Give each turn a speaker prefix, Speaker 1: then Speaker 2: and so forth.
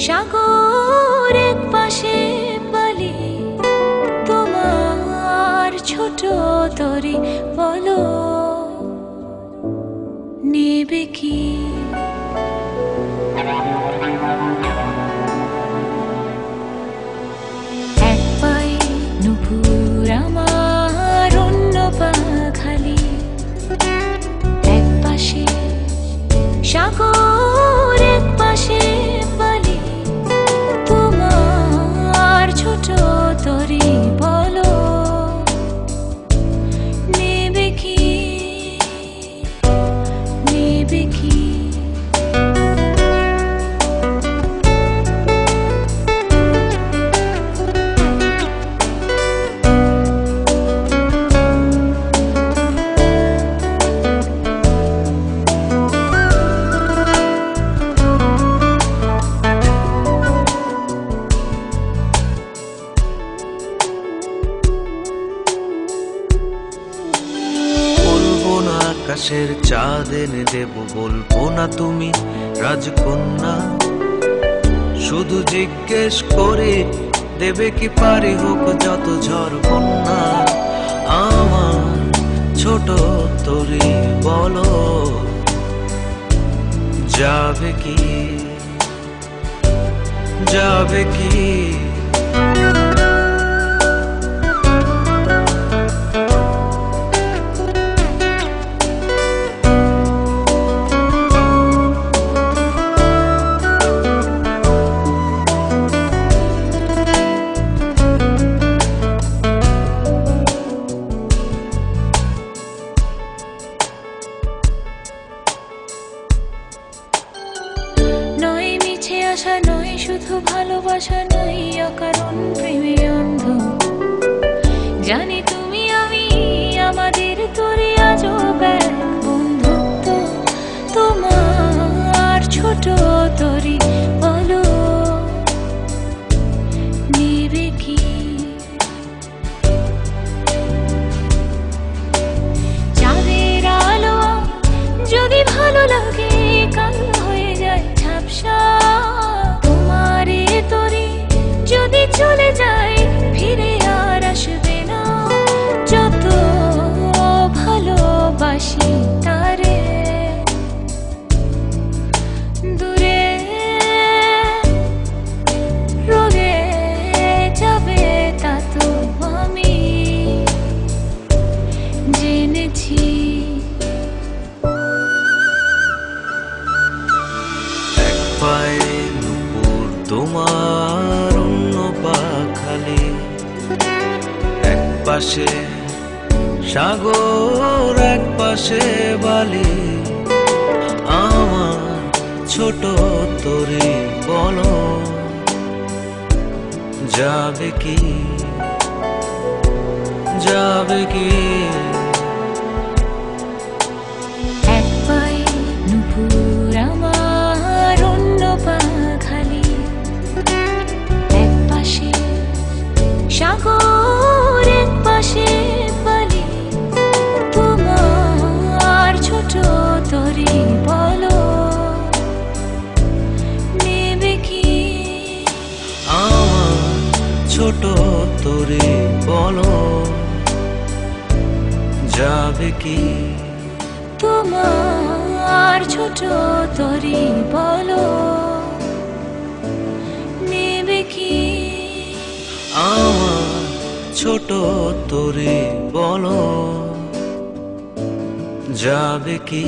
Speaker 1: সাগর এক পাশে বালি, তোমার ছোট তরি বলো নেবে কি? এক পায়ে নুপুর আমার, অন্য পা খালি, এক পাশে সাগর এক পাশে বালি, তোমার ছোট তরি বলো নেবে কি, নেবে কি?
Speaker 2: আকাশের চাঁদ এনে দেব, বলবো না তুমি রাজকন্যা। শুধু জিজ্ঞেস করে দেবে কি পারি, হোক যত ঝড় বন্যা। আমার ছোট তরি বলো যাবে কি, যাবে কি?
Speaker 1: আশা নয় শুধু ভালোবাসা, নয় অকারণ প্রেমে অন্ধ। জানি তুমি আমি আমাদের তরি আজব এক বন্ধুত্ব। তোমার ছোট তরি বলো নেবে কি? চাঁদের আলো যদি ভালো লাগে, কাল হয়ে যায় ঝাপসা। যদি চলে যায় ফিরে আর আসবে না, যত ভালোবাসি তারে দূরে রয়ে যাবে, তা তো আমি জেনেছি।
Speaker 2: এক পায়ে নুপুর তোমার, অন্য পা খালি, এক পাশে সাগর এক পাশে বালি। আমার ছোট তরি বলো যাবে কি, যাবে কি?
Speaker 1: এক পায়ে নুপুর আমার, অন্য পা খালি, এক পাশে সাগর এক পাশে বালি, তোমার ছোট তরি বলো নেবে কি?
Speaker 2: আমার ছোট তরি বলো যাবে কি?
Speaker 1: তোমার ছোট তরি বলো নেবে কি?
Speaker 2: আমার ছোট তরি বলো যাবে কি?